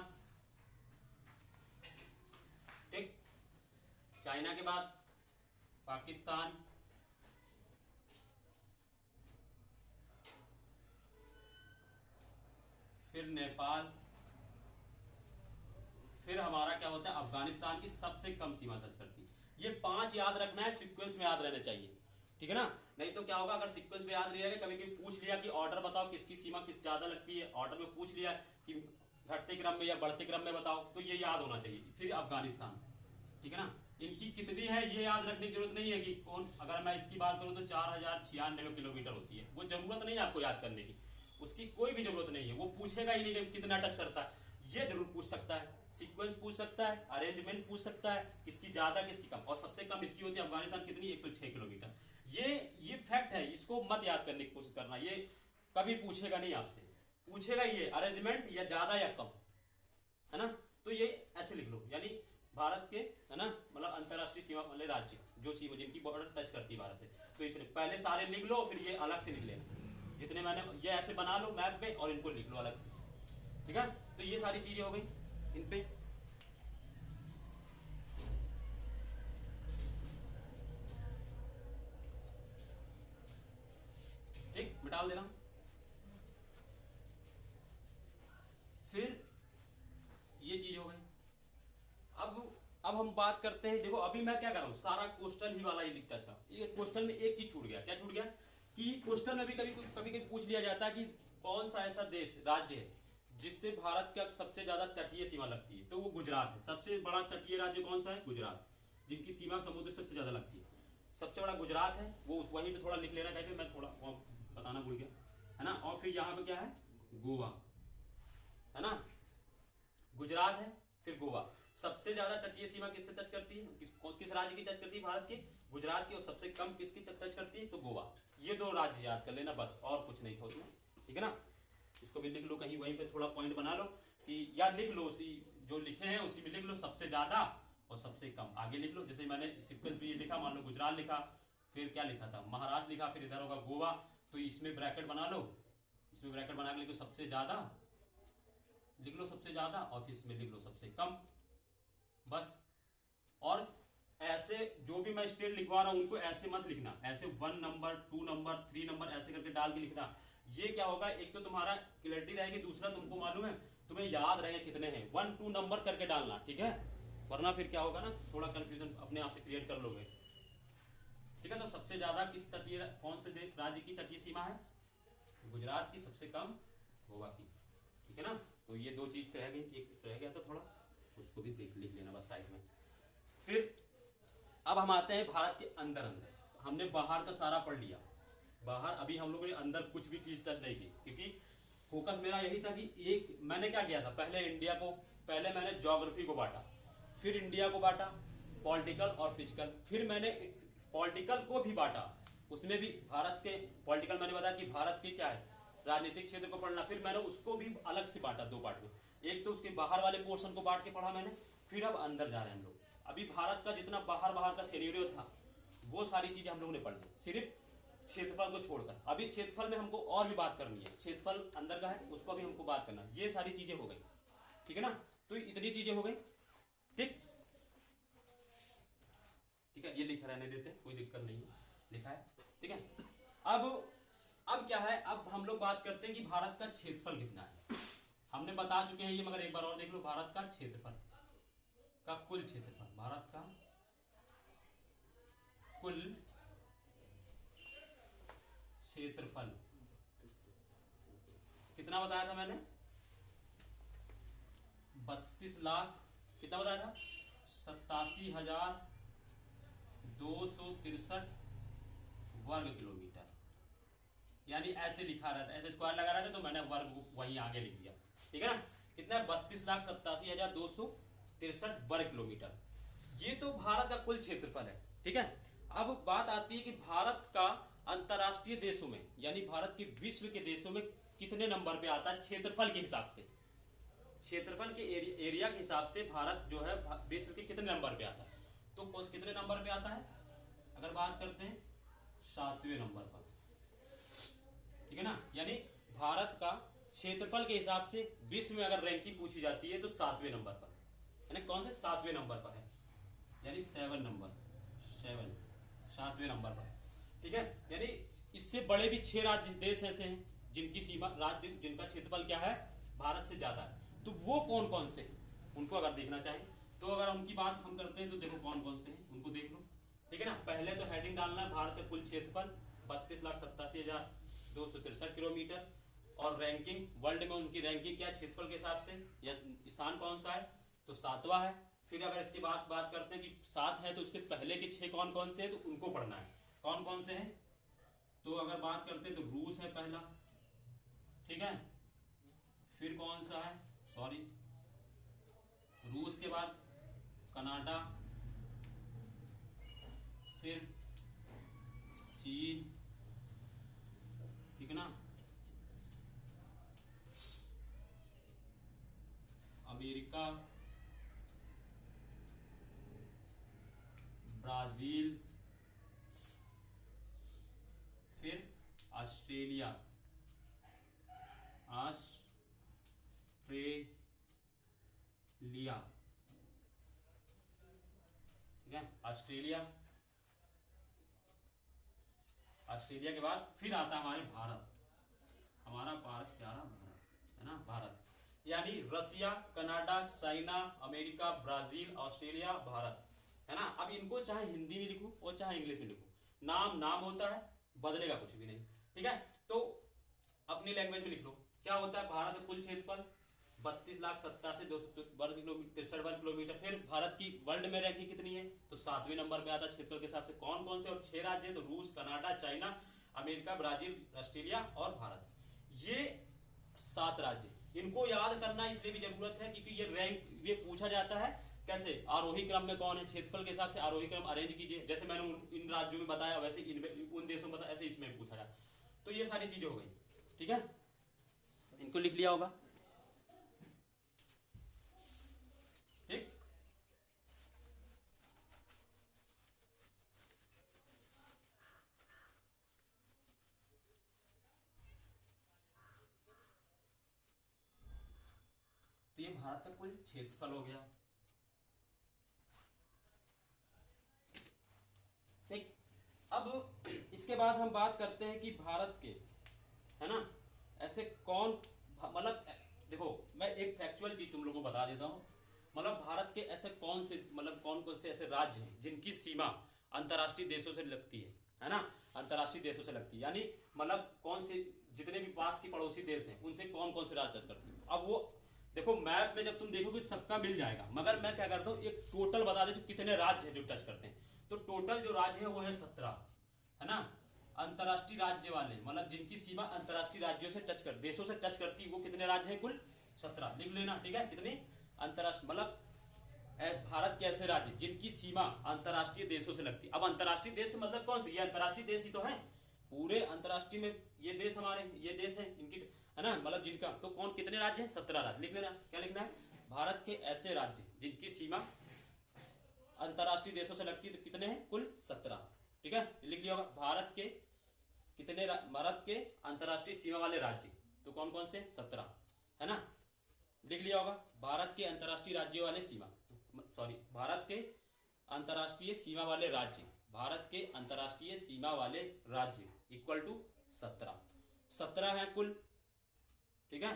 ठीक, चाइना के बाद पाकिस्तान, फिर नेपाल, फिर हमारा क्या होता है अफगानिस्तान की सबसे कम सीमा टच करती है। ये 5 याद रखना है, सीक्वेंस में याद रहना चाहिए, ठीक है ना। नहीं तो क्या होगा, अगर सीक्वेंस में याद नहीं रहेगा, कभी कभी पूछ लिया कि ऑर्डर बताओ किसकी सीमा किस ज्यादा लगती है, ऑर्डर में पूछ लिया कि घटते क्रम में या बढ़ते क्रम में बताओ, तो ये याद होना चाहिए। फिर अफगानिस्तान, ठीक है ना, इनकी कितनी है ये याद रखने की जरूरत नहीं है कि कौन, अगर मैं इसकी बात करूं तो 4096 किलोमीटर होती है, वो जरूरत नहीं है आपको याद करने की, उसकी कोई भी जरूरत नहीं है। वो पूछेगा ही नहीं कि कितना टच करता है, ये जरूर पूछ सकता है, सीक्वेंस पूछ सकता है, अरेंजमेंट पूछ सकता है, किसकी ज्यादा किसकी कम, और सबसे कम इसकी होती है अफगानिस्तान, कितनी, 106 किलोमीटर। ये फैक्ट है, इसको मत याद करने की कोशिश करना, ये कभी पूछेगा नहीं आपसे, पूछेगा ये अरेंजमेंट या ज्यादा या कम, है ना। तो ये ऐसे लिख लो, यानी भारत के, है ना, मतलब अंतरराष्ट्रीय सीमा वाले राज्य जो सीमा जिनकी बॉर्डर टच करती है भारत से, तो इतने पहले सारे लिख लो, फिर ये अलग से लिख लेना, जितने मैंने ये ऐसे बना लो मैप में और इनको लिख लो अलग से, ठीक है। तो ये सारी चीजें हो गई इन पे। ठीक, मिटा देना। फिर ये चीज हो गई। अब हम बात करते हैं, देखो अभी मैं क्या कर रहा हूं, सारा क्वेश्चन ही वाला ही लिखता था। ये क्वेश्चन में एक चीज छूट गया, क्या छूट गया कि क्वेश्चन में भी कभी कभी पूछ लिया जाता है कि कौन सा ऐसा देश राज्य है जिससे भारत का सबसे ज्यादा तटीय सीमा लगती है, तो वो गुजरात है। सबसे बड़ा तटीय राज्य कौन सा है, गुजरात, जिनकी सीमा समुद्र से सबसे ज्यादा लगती है, सबसे बड़ा गुजरात है। वो वहीं पे थोड़ा लिख लेना, कहीं पे मैं थोड़ा बताना भूल गया, है ना। और फिर यहाँ पे क्या है, गोवा, है ना, गुजरात है, फिर गोवा। सबसे ज्यादा तटीय सीमा किससे टच करती है, किस राज्य की टच करती है, भारत के गुजरात की, और सबसे कम किसकी टच करती है, तो गोवा। ये दो राज्य याद कर लेना बस, और कुछ नहीं था उसमें, ठीक है ना। इसको भी लिख लो कहीं, वहीं पे थोड़ा पॉइंट बना लो कि या लिख लो, उसी जो लिखे हैं उसी में लिख लो, सबसे ज्यादा और सबसे कम आगे लिख लो। जैसे मैंने सीक्वेंस भी ये लिखा, मान लो गुजरात लिखा, फिर क्या लिखा था, महाराष्ट्र लिखा, फिर इधर होगा गोवा, तो इसमें ब्रैकेट बना लो, इसमें ब्रैकेट बना के लिखो सबसे ज्यादा, लिख लो सबसे ज्यादा, और फिर इसमें लिख लो सबसे कम, बस। और ऐसे जो भी मैं स्टेट लिखवा रहा हूं उनको ऐसे मत लिखना, ऐसे 1 नंबर 2 नंबर 3 नंबर ऐसे करके डाल के लिखना। ये क्या होगा, एक तो तुम्हारा क्लैरिटी रहेगी, दूसरा तुमको मालूम है, तुम्हें याद रहेगा कितने हैं, 1 2 नंबर करके डालना, ठीक है, वरना फिर क्या होगा ना, थोड़ा कंफ्यूजन अपने आप से क्रिएट कर लोगे, ठीक है। तो सबसे ज्यादा किस तटीय, कौन से राज्य की तटीय सीमा है, गुजरात की, सबसे कम गोवा की, ठीक है ना। तो ये दो चीज रह गई, एक रह गया था थोड़ा, उसको भी लिख लेना बस साइड में। फिर अब हम आते हैं भारत के अंदर, हमने बाहर का सारा पढ़ लिया, बाहर अभी हम लोगों ने अंदर कुछ भी चीज टच नहीं की, क्योंकि फोकस मेरा यही था कि एक मैंने क्या किया था, पहले इंडिया को, पहले मैंने ज्योग्राफी को बांटा, फिर इंडिया को बांटा, पॉलिटिकल और फिजिकल, फिर मैंने पॉलिटिकल को भी बांटा, उसमें भी भारत के पॉलिटिकल मैंने बताया कि भारत के क्या है, राजनीतिक क्षेत्र को पढ़ना, फिर मैंने उसको भी अलग से बांटा 2 पार्ट में, एक तो उसके बाहर वाले पोर्शन को बांट के पढ़ा मैंने, फिर अब अंदर जा रहे हैं हम लोग। अभी भारत का जितना बाहर का सिनेरियो था वो सारी चीजें हम लोगों ने पढ़ ली, सिर्फ क्षेत्रफल को छोड़कर। अभी क्षेत्रफल में हमको और भी बात करनी है, क्षेत्रफल अंदर का है उसको भी हमको बात करना, ये सारी चीजें हो गई, ठीक है ना। तो इतनी चीजें हो गई, ठीक, ठीक है, ये लिखा रहने देते, कोई दिक्कत नहीं है, लिखा है, ठीक है। अब क्या है, अब हम लोग बात करते हैं कि भारत का क्षेत्रफल कितना है। हमने बता चुके हैं ये, मगर एक बार और देख लो, भारत का क्षेत्रफल का कुल क्षेत्रफल, भारत का कुल क्षेत्रफल कितना बताया था मैंने, 32 लाख, कितना बताया था, 87,263 वर्ग किलोमीटर, यानी ऐसे लिखा रहता है, ऐसे स्क्वायर लगा रहता है, तो मैंने वर्ग वहीं आगे लिख दिया, ठीक है ना। कितना है, 32,87,263 वर्ग किलोमीटर, ये तो भारत का कुल क्षेत्रफल है, ठीक है। अब बात आती है कि भारत का अंतरराष्ट्रीय देशों में, यानी भारत के विश्व के देशों में कितने नंबर पे आता है क्षेत्रफल के हिसाब से, क्षेत्रफल के एरिया के हिसाब से भारत जो है विश्व के कितने नंबर पे आता है, तो कितने नंबर पे आता है, अगर बात करते हैं 7वें नंबर पर, ठीक है ना। यानी भारत का क्षेत्रफल के हिसाब से विश्व में अगर रैंकिंग पूछी जाती है तो 7वें नंबर पर, यानी कौन से 7वें नंबर पर है, यानी 7 नंबर, 7वें नंबर पर, ठीक है। यानी इससे बड़े भी 6 राज्य देश ऐसे हैं जिनकी सीमा, राज्य जिनका क्षेत्रफल क्या है, भारत से ज्यादा है, तो वो कौन कौन से, उनको अगर देखना चाहें तो अगर उनकी बात हम करते हैं तो देखो कौन कौन से हैं, उनको देख लो, ठीक है ना। पहले तो हेडिंग डालना है, भारत का कुल क्षेत्रफल 32,87,263 किलोमीटर, और रैंकिंग, वर्ल्ड में उनकी रैंकिंग क्या है क्षेत्रफल के हिसाब से, या स्थान कौन सा है, तो 7वां है। फिर अगर इसके बाद बात करते हैं कि 7 है तो उससे पहले के 6 कौन कौन से हैं, तो उनको पढ़ना है, कौन कौन से हैं, तो अगर बात करते हैं तो रूस है पहला, ठीक है, फिर कौन सा है, सॉरी, रूस के बाद कनाडा, फिर चीन, ठीक है ना, अमेरिका, ब्राजील, फिर ऑस्ट्रेलिया, ठीक है, ऑस्ट्रेलिया के बाद फिर आता है हमारे भारत, हमारा भारत प्यारा भारत, है ना, भारत, यानी Russia, Canada, China, America, Brazil, Australia, Bharat, है ना। अब इनको चाहे हिंदी में लिखूं और चाहे इंग्लिश में लिखूं, नाम होता है, बदलेगा कुछ भी नहीं, ठीक है। तो अपनी लैंग्वेज में लिख लो, क्या होता है, भारत का कुल क्षेत्रफल 32,87,263 वर्ग किलोमीटर। फिर भारत की वर्ल्ड में रैंकिंग कितनी है, तो 7वें नंबर पे आता है क्षेत्रफल के हिसाब से। कौन कौन से, और 6 राज्य, तो रूस, Canada, China, America, Brazil, Australia और भारत। ये 7 राज्य, इनको याद करना इसलिए भी जरूरत है क्योंकि ये रैंक ये पूछा जाता है कैसे, आरोही क्रम में कौन है, क्षेत्रफल के हिसाब से आरोही क्रम अरेंज कीजिए, जैसे मैंने इन राज्यों में बताया वैसे उन देशों में बताया, ऐसे इसमें पूछा जाए। तो ये सारी चीजें हो गई, ठीक है, इनको लिख लिया होगा, ठीक। तो ये भारत का कुल क्षेत्रफल हो गया, ठीक। अब इसके बाद हम बात करते हैं कि भारत के, है ना, ऐसे कौन, मतलब देखो मैं एक फैक्चुअल चीज तुम लोगों को बता देता हूँ, मतलब भारत के ऐसे कौन से, मतलब कौन कौन से ऐसे राज्य हैं जिनकी सीमा अंतर्राष्ट्रीय देशों से लगती है ना, अंतर्राष्ट्रीय देशों से लगती है, यानी मतलब कौन से जितने भी पास के पड़ोसी देश हैं उनसे कौन कौन से राज्य टच करते हैं। अब वो देखो मैप में जब तुम देखोगे सबका मिल जाएगा, मगर मैं क्या करता हूँ एक टोटल बता देता हूँ कितने राज्य हैं जो टच करते हैं। तो टोटल जो राज्य है वो है 17, है ना, अंतर्राष्ट्रीय राज्य वाले, मतलब जिनकी सीमा अंतर्राष्ट्रीय राज्यों से टच कर, देशों से टच करती है, वो कितने राज्य हैं, कुल 17 लिख लेना, ठीक है। कितने अंतर्राष्ट्रीय, मतलब भारत के ऐसे राज्य जिनकी सीमा अंतर्राष्ट्रीय देशों से लगती है। अब अंतर्राष्ट्रीय देश मतलब कौन से, ये अंतर्राष्ट्रीय देश ही तो है, पूरे अंतर्राष्ट्रीय में ये देश हमारे, ये देश है इनकी, है ना, मतलब जिनका, तो कौन कितने राज्य हैं, 17 राज्य लिख लेना। क्या लिखना है, भारत के ऐसे राज्य जिनकी सीमा अंतर्राष्ट्रीय देशों से लगती है, तो कितने हैं, कुल 17, ठीक है, लिख लिया होगा। भारत के कितने, भारत के अंतर्राष्ट्रीय सीमा वाले राज्य तो कौन कौन से, 17, है ना, लिख लिया होगा। भारत के अंतर्राष्ट्रीय राज्य वाले सीमा, सॉरी, भारत के अंतर्राष्ट्रीय सीमा वाले राज्य, भारत के अंतर्राष्ट्रीय सीमा वाले राज्य इक्वल टू 17 है कुल, ठीक है।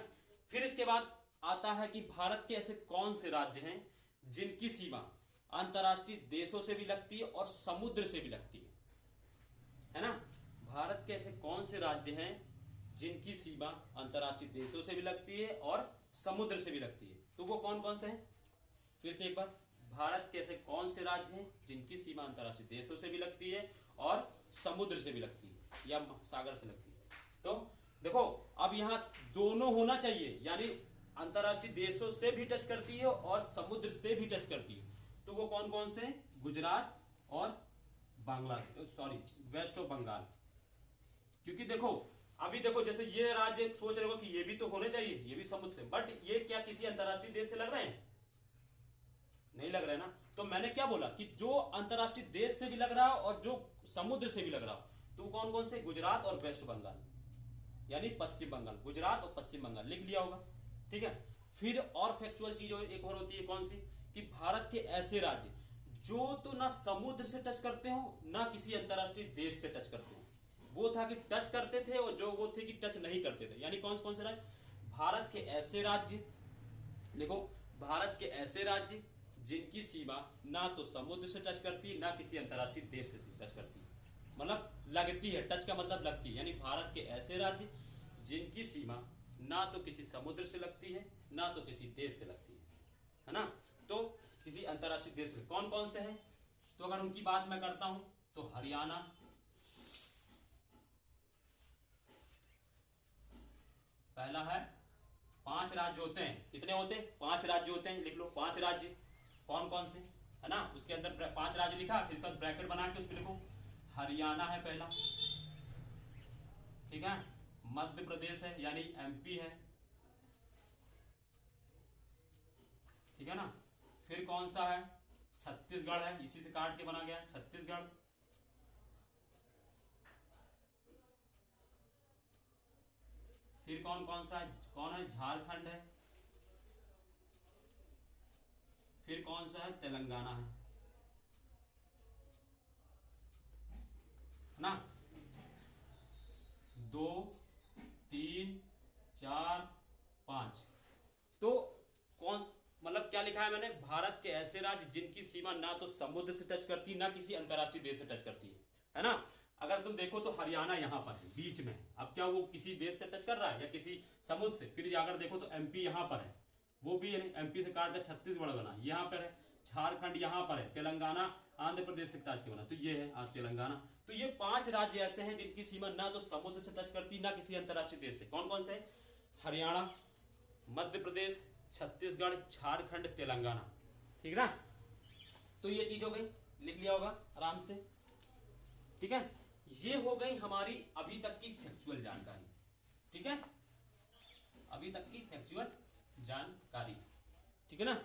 फिर इसके बाद आता है कि भारत के ऐसे कौन से राज्य हैं जिनकी सीमा अंतर्राष्ट्रीय देशों से भी लगती है और समुद्र से भी लगती है ना। भारत के ऐसे कौन से राज्य हैं जिनकी सीमा अंतर्राष्ट्रीय देशों से भी लगती है और समुद्र से भी लगती है, तो वो कौन कौन से हैं, फिर से एक बार, भारत के ऐसे कौन से राज्य हैं जिनकी सीमा अंतर्राष्ट्रीय देशों से भी लगती है और समुद्र से भी लगती है या सागर से लगती है। तो देखो अब यहां दोनों होना चाहिए, यानी अंतर्राष्ट्रीय देशों से भी टच करती है और समुद्र से भी टच करती है, तो वो कौन कौन से, गुजरात और Bangladesh, sorry west of Bengal. क्योंकि देखो अभी देखो जैसे ये राज्य सोच रहे हो कि ये भी तो होने चाहिए, ये भी समुद्र से, बट ये क्या किसी अंतर्राष्ट्रीय देश से लग रहे हैं, नहीं लग रहा है ना। तो मैंने क्या बोला कि जो अंतर्राष्ट्रीय देश से भी लग रहा और जो समुद्र से भी लग रहा, तो कौन कौन से, गुजरात और वेस्ट बंगाल, यानी पश्चिम बंगाल, गुजरात और पश्चिम बंगाल लिख लिया होगा, ठीक है। फिर और फैक्चुअल चीज एक और होती है, कौन सी, कि भारत के ऐसे राज्य जो तो ना समुद्र से टच करते हो ना किसी अंतर्राष्ट्रीय देश से टच करते हो, वो था कि टच करते थे और जो वो थे कि टच नहीं करते थे, यानी कौन कौन से राज्य, भारत के ऐसे राज्य, देखो भारत के ऐसे राज्य जिनकी सीमा ना तो समुद्र से टच करती है ना किसी अंतर्राष्ट्रीय देश से टच करती है, मतलब लगती है, टच का मतलब लगती है, यानी भारत के ऐसे राज्य जिनकी सीमा ना तो किसी समुद्र से लगती है ना तो किसी देश से लगती है ना, तो किसी अंतर्राष्ट्रीय देश से कौन कौन से हैं, तो अगर उनकी बात मैं करता हूं तो हरियाणा, पहला है, 5 राज्य होते हैं, कितने होते हैं, 5 राज्य होते हैं, लिख लो 5 राज्य, कौन कौन से, है ना, उसके अंदर 5 राज्य लिखा, फिर इसका ब्रैकेट बना के उसमें लिखो हरियाणा है पहला, ठीक है, मध्य प्रदेश है यानी एमपी है, ठीक है ना, फिर कौन सा है, छत्तीसगढ़ है, इसी से काट के बना गया छत्तीसगढ़, फिर कौन कौन सा, कौन है, झारखंड है, फिर कौन सा है, तेलंगाना है ना, 2 3 4 5, तो कौन, मतलब क्या लिखा है मैंने, भारत के ऐसे राज्य जिनकी सीमा ना तो समुद्र से टच करती ना किसी अंतर्राष्ट्रीय देश से टच करती है ना। अगर तुम देखो तो हरियाणा यहाँ पर है बीच में, अब क्या वो किसी देश से टच कर रहा है या किसी समुद्र से, फिर अगर देखो तो एमपी यहाँ पर है, वो भी एमपी से काट कर छत्तीसगढ़ बना यहाँ पर है, झारखंड यहाँ पर है, तेलंगाना आंध्र प्रदेश से टच के बना, तो ये है आज तेलंगाना। तो ये 5 राज्य ऐसे हैं जिनकी सीमा ना तो समुद्र से टच करती ना किसी अंतरराष्ट्रीय देश से। कौन कौन से? हरियाणा, मध्य प्रदेश, छत्तीसगढ़, झारखंड, तेलंगाना। ठीक ना? तो ये चीज हो गई, लिख लिया होगा आराम से। ठीक है, ये हो गई हमारी अभी तक की फैक्चुअल जानकारी। ठीक है, अभी तक की फैक्चुअल जानकारी। ठीक है ना?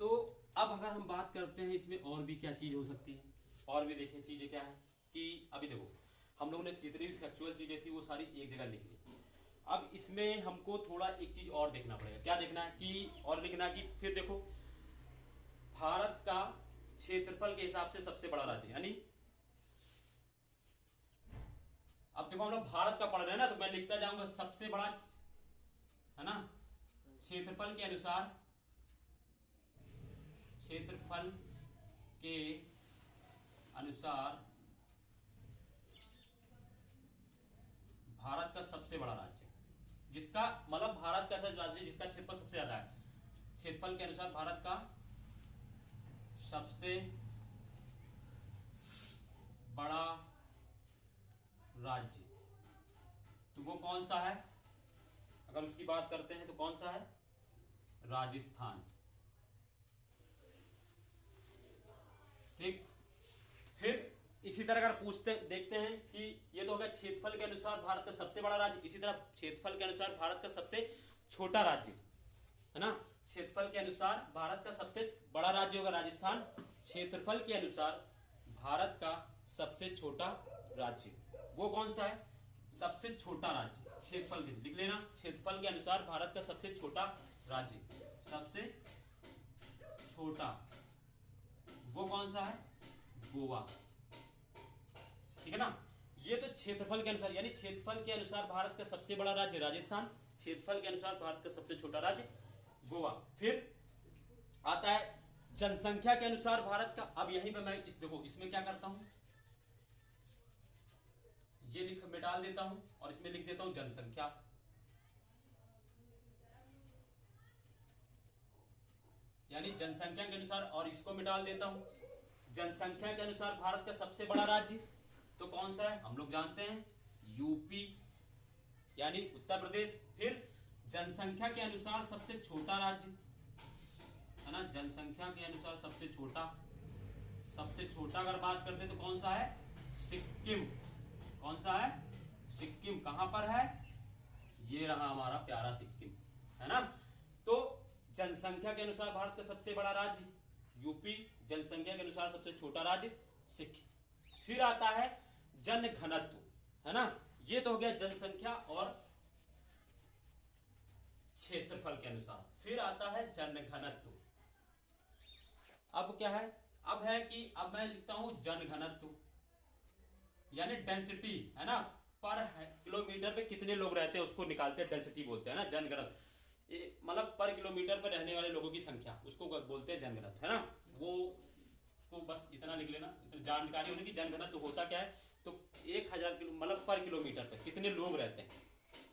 तो अब अगर हम बात करते हैं इसमें और भी क्या चीज हो सकती है, और भी देखिए चीजें क्या है कि अभी देखो हम लोगों ने जितनी भी फैक्चुअल चीजें थी वो सारी एक जगह लिख ली। अब इसमें हमको थोड़ा एक चीज और देखना पड़ेगा। क्या देखना है कि और लिखना है कि फिर देखो भारत का क्षेत्रफल के हिसाब से सबसे बड़ा राज्य, यानी अब देखो हम लोग भारत का पढ़ रहे हैं ना, तो मैं लिखता जाऊंगा सबसे बड़ा, है ना, क्षेत्रफल के अनुसार, क्षेत्रफल के अनुसार भारत का सबसे बड़ा राज्य, जिसका मतलब भारत का ऐसा राज्य जिसका क्षेत्रफल सबसे ज्यादा है। क्षेत्रफल के अनुसार भारत का सबसे बड़ा राज्य, तो वो कौन सा है? अगर उसकी बात करते हैं तो कौन सा है? राजस्थान। ठीक, फिर इसी तरह अगर पूछते देखते हैं कि ये तो हो गया क्षेत्रफल के अनुसार भारत का सबसे बड़ा राज्य, इसी तरह क्षेत्रफल के अनुसार भारत का सबसे छोटा राज्य, है ना, क्षेत्रफल के अनुसार भारत का सबसे बड़ा राज्य होगा राजस्थान, क्षेत्रफल के अनुसार भारत का सबसे छोटा राज्य वो कौन सा है? सबसे छोटा राज्य क्षेत्रफल के, लिख लेना, क्षेत्रफल के अनुसार भारत का सबसे छोटा राज्य, सबसे छोटा वो कौन सा है? गोवा। ठीक है ना? ये तो क्षेत्रफल के अनुसार, यानी क्षेत्रफल के अनुसार भारत का सबसे बड़ा राज्य राजस्थान, क्षेत्रफल के अनुसार भारत का सबसे छोटा राज्य गोवा। फिर आता है जनसंख्या के अनुसार भारत का। अब यहीं पे मैं देखो इसमें क्या करता हूं, ये लिख में डाल देता हूं और इसमें लिख देता हूं जनसंख्या, यानी जनसंख्या के अनुसार, और इसको मैं डाल देता हूं जनसंख्या के अनुसार भारत का सबसे बड़ा राज्य तो कौन सा है? हम लोग जानते हैं यूपी, यानी उत्तर प्रदेश। फिर जनसंख्या के अनुसार सबसे छोटा राज्य, है ना, जनसंख्या के अनुसार सबसे छोटा अगर बात करते हैं तो कौन सा है? सिक्किम। कौन सा है? सिक्किम। कहां पर है? ये रहा हमारा प्यारा सिक्किम, है ना। तो जनसंख्या के अनुसार भारत का सबसे बड़ा राज्य यूपी, जनसंख्या के अनुसार सबसे छोटा राज्य सिक्किम। फिर आता है जन घनत्व, है ना, ये तो हो गया जनसंख्या और क्षेत्रफल के अनुसार। फिर आता है जन घनत्व। अब क्या है? अब है कि अब मैं लिखता हूं जन घनत्व, यानी डेंसिटी, है ना, पर किलोमीटर पे कितने लोग रहते हैं उसको निकालते हैं, डेंसिटी बोलते हैं ना, जन घनत्व, मतलब पर किलोमीटर पर रहने वाले लोगों की संख्या, उसको बोलते हैं जन घनत्व, है ना। वो उसको बस इतना लिख लेना, इतना जानकारी होने की। जन घनत्व होता क्या है? तो 1000 किलो मतलब पर किलोमीटर पे कितने लोग रहते हैं,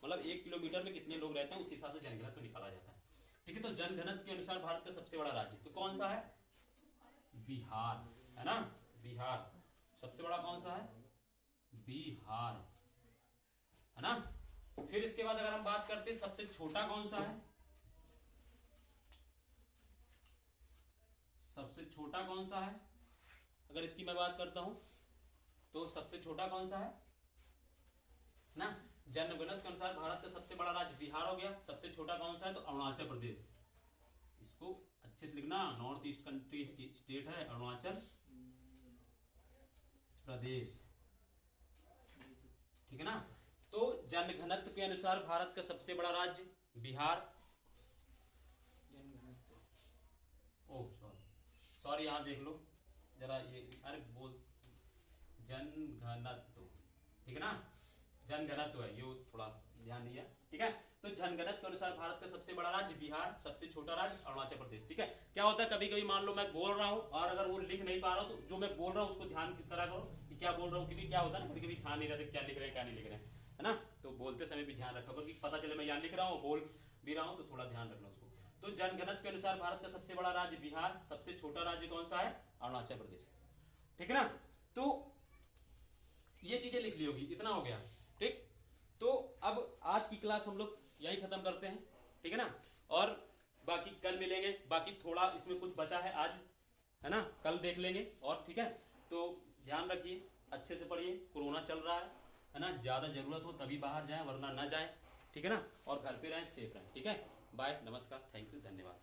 मतलब 1 किलोमीटर में कितने लोग रहते हैं, उस हिसाब से जन घनत्व निकाला जाता है। ठीक है, तो जन घनत्व के अनुसार भारत का सबसे बड़ा राज्य तो कौन सा है? बिहार, है ना, बिहार सबसे बड़ा कौन सा है? बिहार, है ना। फिर इसके बाद अगर हम बात करते हैं सबसे छोटा कौन सा है, सबसे छोटा कौन सा है, अगर इसकी मैं बात करता हूं तो सबसे छोटा कौन सा है ना, जनगणना के अनुसार भारत का सबसे बड़ा राज्य बिहार हो गया। सबसे छोटा कौन सा है? तो अरुणाचल प्रदेश। इसको अच्छे से लिखना, नॉर्थ ईस्ट कंट्री स्टेट है अरुणाचल प्रदेश, ठीक है ना। तो जनघनत्व के अनुसार भारत का सबसे बड़ा राज्य बिहार। ओह सॉरी, यहां देख लो जरा, ये अरे बोल जनघनत्व, ठीक है ना। जनगणत्व है ये, थोड़ा ध्यान दिया, ठीक है। तो जनगणना के अनुसार भारत का सबसे बड़ा राज्य बिहार, सबसे छोटा राज्य अरुणाचल प्रदेश, ठीक है। क्या होता है कभी कभी मान लो मैं बोल रहा हूँ और अगर वो लिख नहीं पा रहा हूँ तो जो मैं बोल रहा हूँ उसको ध्यान करा करो कि क्या बोल रहा हूँ, क्योंकि क्या होता है ना कभी कभी ध्यान नहीं रहता क्या लिख रहे हैं क्या नहीं लिख रहे हैं, है ना। तो बोलते समय भी ध्यान रखा करो कि पता चले मैं यहाँ लिख रहा हूँ बोल भी रहा हूँ, तो थोड़ा ध्यान रखना उसको। तो जनगणना के अनुसार भारत का सबसे बड़ा राज्य बिहार, सबसे छोटा राज्य कौन सा है, अरुणाचल प्रदेश, ठीक है ना। तो ये चीजें लिख ली होगी, इतना हो गया, ठीक। तो अब आज की क्लास हम लोग यही खत्म करते हैं, ठीक है ना। और बाकी कल मिलेंगे, बाकी थोड़ा इसमें कुछ बचा है आज, है ना, कल देख लेंगे और, ठीक है। तो ध्यान रखिए, अच्छे से पढ़िए, कोरोना चल रहा है ना, ज्यादा जरूरत हो तभी बाहर जाए वरना ना जाए, ठीक है ना। और घर पे रहें, सेफ रहें, ठीक है। बाय, नमस्कार, थैंक यू, धन्यवाद।